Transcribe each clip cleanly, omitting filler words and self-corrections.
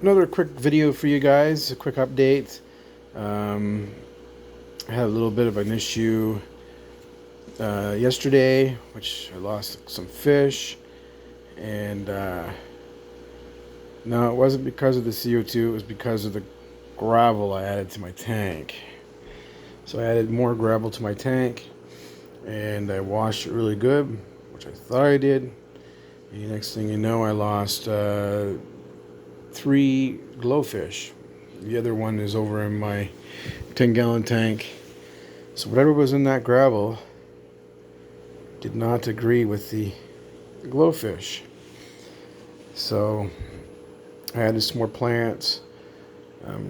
Another quick video for you guys, a quick update. Um, I had a little bit of an issue yesterday, which I lost some fish, and no, it wasn't because of the CO2, it was because of the gravel I added to my tank. So I added more gravel to my tank, and I washed it really good, which I thought I did. And the next thing you know, I lost 3 glowfish. The other one is over in my 10-gallon tank. So whatever was in that gravel did not agree with the glowfish. So I added some more plants.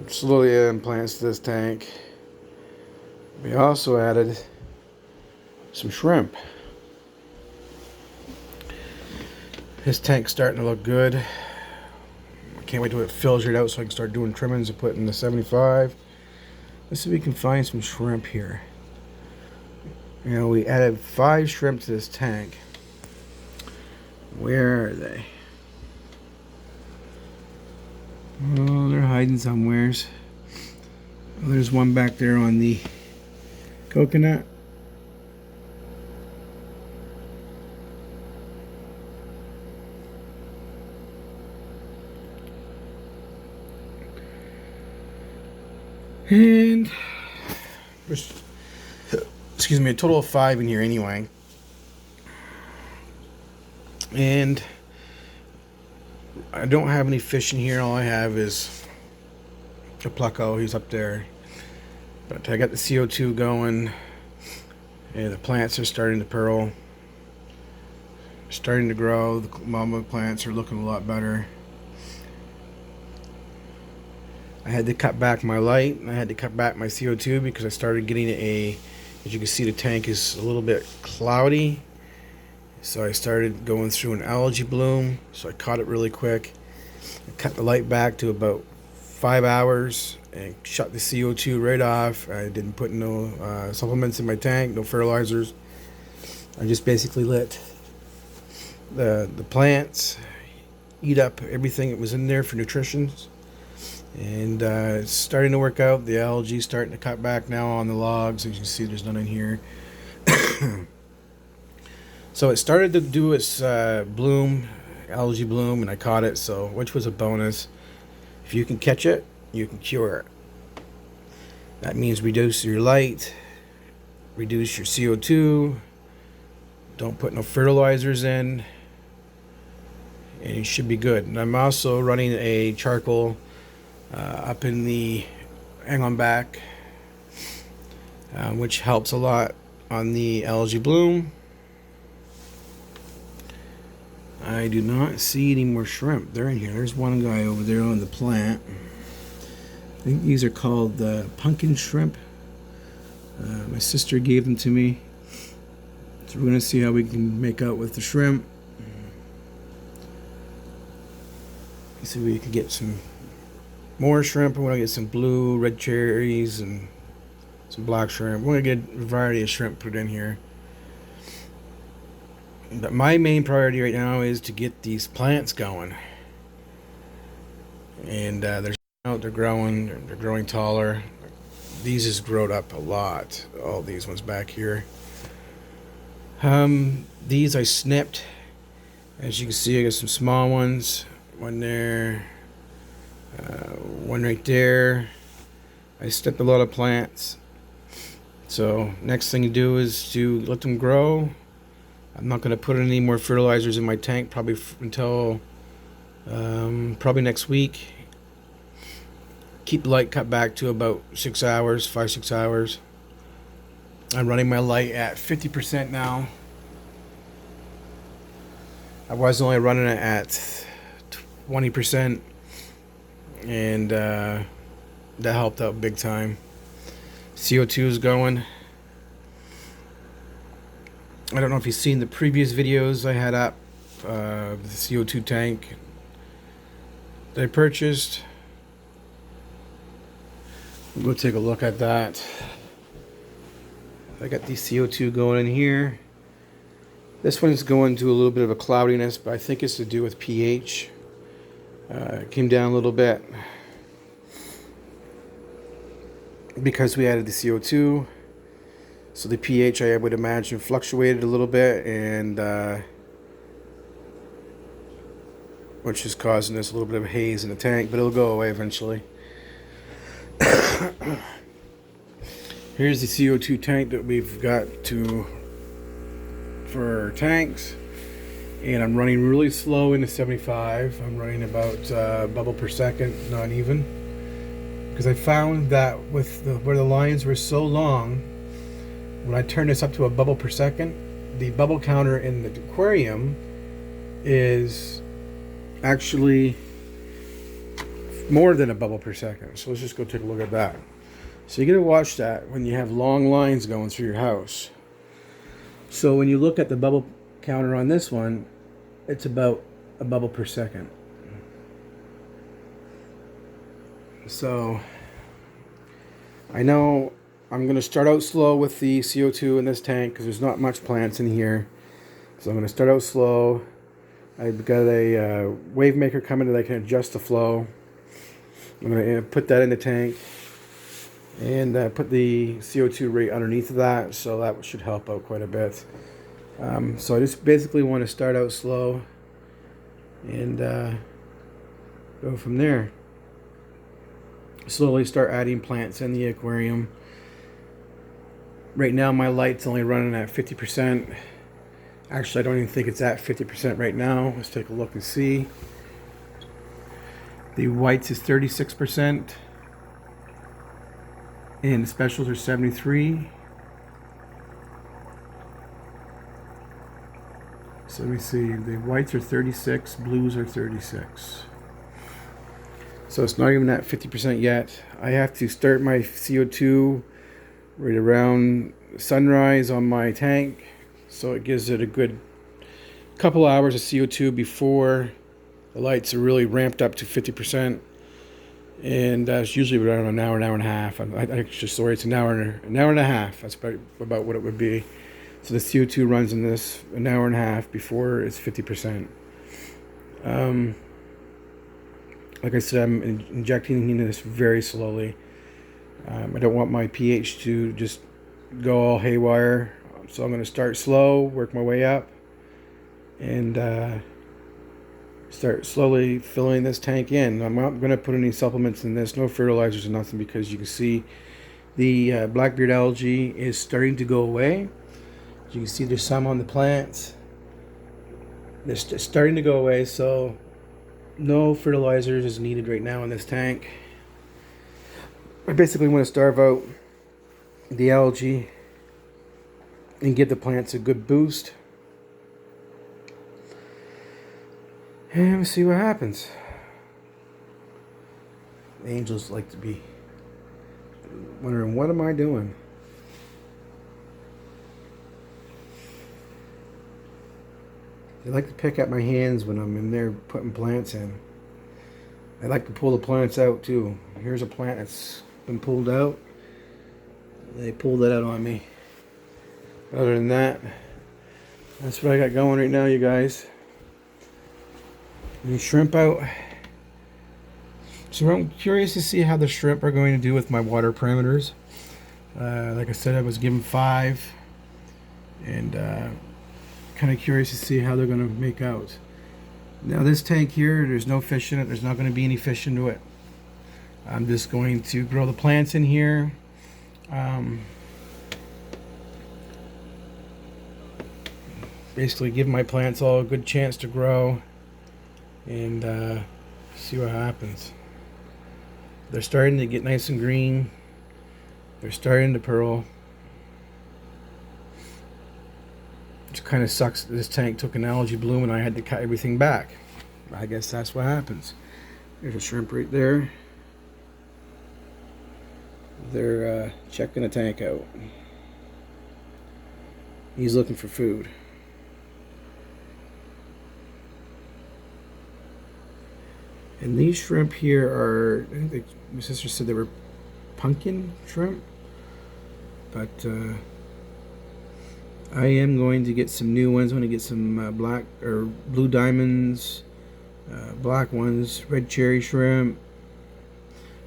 Slowly adding plants to this tank. We also added some shrimp. This tank's starting to look good. I can't wait till it fills right out so I can start doing trimmings and put in the 75. Let's see if we can find some shrimp here. You know, we added 5 shrimp to this tank. Where are they? Oh, they're hiding somewheres. Oh, there's one back there on the coconut. And there's, excuse me, a total of 5 in here anyway. And I don't have any fish in here. All I have is a Plucko. He's up there. But I got the CO2 going. And the plants are starting to pearl. Starting to grow. The mama plants are looking a lot better. I had to cut back my light. I had to cut back my CO2 because I started getting as you can see, the tank is a little bit cloudy. So I started going through an algae bloom. So I caught it really quick. I cut the light back to about 5 hours and shut the CO2 right off. I didn't put no supplements in my tank, no fertilizers. I just basically let the plants eat up everything that was in there for nutrition. And it's starting to work out. The algae starting to cut back now on the logs. As you can see, there's none in here. So it started to do its bloom, algae bloom, and I caught it, so which was a bonus. If you can catch it, you can cure it. That means reduce your light, reduce your CO2, don't put no fertilizers in, and you should be good. And I'm also running a charcoal up in the hang on back, which helps a lot on the algae bloom. I do not see any more shrimp. They're in here. There's one guy over there on the plant. I think these are called pumpkin shrimp. My sister gave them to me. So we're going to see how we can make out with the shrimp. See if we can get some more shrimp. We're going to get some blue, red cherries, and some black shrimp. We're going to get a variety of shrimp put in here. But my main priority right now is to get these plants going. And they're out, they're growing taller. These has grown up a lot. All these ones back here. These I snipped. As you can see, I got some small ones. One there. One right there. I snipped a lot of plants. So next thing to do is to let them grow. I'm not going to put any more fertilizers in my tank probably until probably next week. Keep the light cut back to about 6 hours, 5-6 hours. I'm running my light at 50% now. I was only running it at 20%, and that helped out big time. CO2 is going. I don't know if you've seen the previous videos I had up, the CO2 tank that I purchased. We'll go take a look at that. I got the CO2 going in here. This one's going to a little bit of a cloudiness, but I think it's to do with pH. It came down a little bit because we added the CO2. So the pH, I would imagine, fluctuated a little bit, and which is causing us a little bit of haze in the tank, but it'll go away eventually. Here's the CO2 tank that we've got for our tanks, and I'm running really slow into 75. I'm running about bubble per second, not even, because I found that with where the lines were so long, when I turn this up to a bubble per second, the bubble counter in the aquarium is actually more than a bubble per second. So let's just go take a look at that. So you gotta watch that when you have long lines going through your house. So when you look at the bubble counter on this one, it's about a bubble per second. So I know I'm going to start out slow with the CO2 in this tank because there's not much plants in here. So I'm going to start out slow. I've got a wave maker coming that I can adjust the flow. I'm going to put that in the tank and put the CO2 rate underneath of that, so that should help out quite a bit. So I just basically want to start out slow and go from there. Slowly start adding plants in the aquarium. Right now my light's only running at 50%. Actually, I don't even think it's at 50% right now. Let's take a look and see. The whites is 36%. And the specials are 73. So let me see. The whites are 36, blues are 36. So it's not even at 50% yet. I have to start my CO2 right around sunrise on my tank, so it gives it a good couple hours of CO2 before the lights are really ramped up to 50%, and that's usually around an hour and a half. It's an hour and a half. That's about what it would be. So the CO2 runs in this an hour and a half before it's 50%. Like I said, I'm injecting into this very slowly. I don't want my pH to just go all haywire, so I'm going to start slow, work my way up, and start slowly filling this tank in. I'm not going to put any supplements in this, no fertilizers or nothing, because you can see the blackbeard algae is starting to go away. You can see there's some on the plants. They're starting to go away, so no fertilizers is needed right now in this tank. I basically want to starve out the algae and give the plants a good boost. And we'll see what happens. The angels like to be wondering, what am I doing? They like to pick at my hands when I'm in there putting plants in. I like to pull the plants out too. Here's a plant that's been pulled out. They pulled that out on me. Other than that, that's what I got going right now, you guys. Any shrimp out. So I'm curious to see how the shrimp are going to do with my water parameters. Like I said, I was given 5, and kind of curious to see how they're going to make out. Now this tank here, there's no fish in it. There's not going to be any fish into it. I'm just going to grow the plants in here. Basically give my plants all a good chance to grow, and see what happens. They're starting to get nice and green. They're starting to pearl. It kind of sucks that this tank took an algae bloom and I had to cut everything back. I guess that's what happens. There's a shrimp right there. They're checking the tank out. He's looking for food. And these shrimp here are, I think my sister said they were pumpkin shrimp. But I am going to get some new ones. I'm going to get some black or blue diamonds, black ones, red cherry shrimp.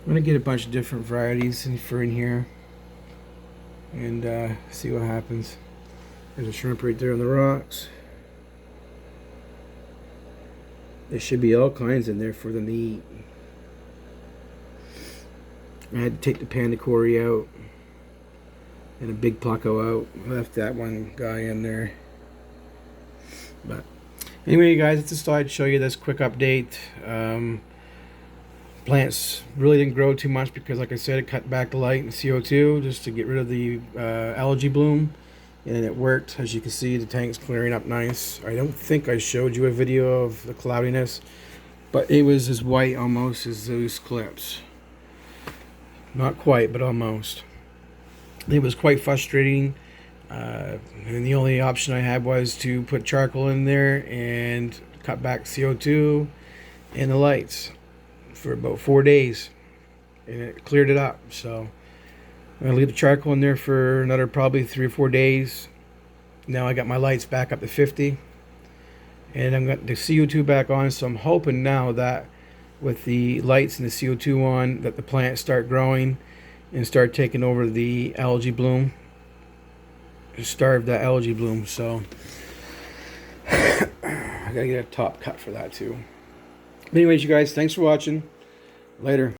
I'm gonna get a bunch of different varieties for in here and see what happens. There's a shrimp right there on the rocks. There should be all kinds in there for them to eat. I had to take the panda cory out and a big placo out. I left that one guy in there. But anyway, you guys, I just thought I'd show you this quick update. Plants really didn't grow too much because, like I said, it cut back the light and CO2 just to get rid of the algae bloom. And it worked. As you can see, the tank's clearing up nice. I don't think I showed you a video of the cloudiness, but it was as white almost as those clips. Not quite, but almost. It was quite frustrating. And the only option I had was to put charcoal in there and cut back CO2 and the lights for about 4 days. And it cleared it up. So I'm gonna leave the charcoal in there for another probably 3 or 4 days. Now I got my lights back up to 50, and I'm got the CO2 back on. So I'm hoping now that with the lights and the CO2 on, that the plants start growing and start taking over the algae bloom, starve that algae bloom. So I gotta get a top cut for that too. Anyways, you guys, thanks for watching. Later.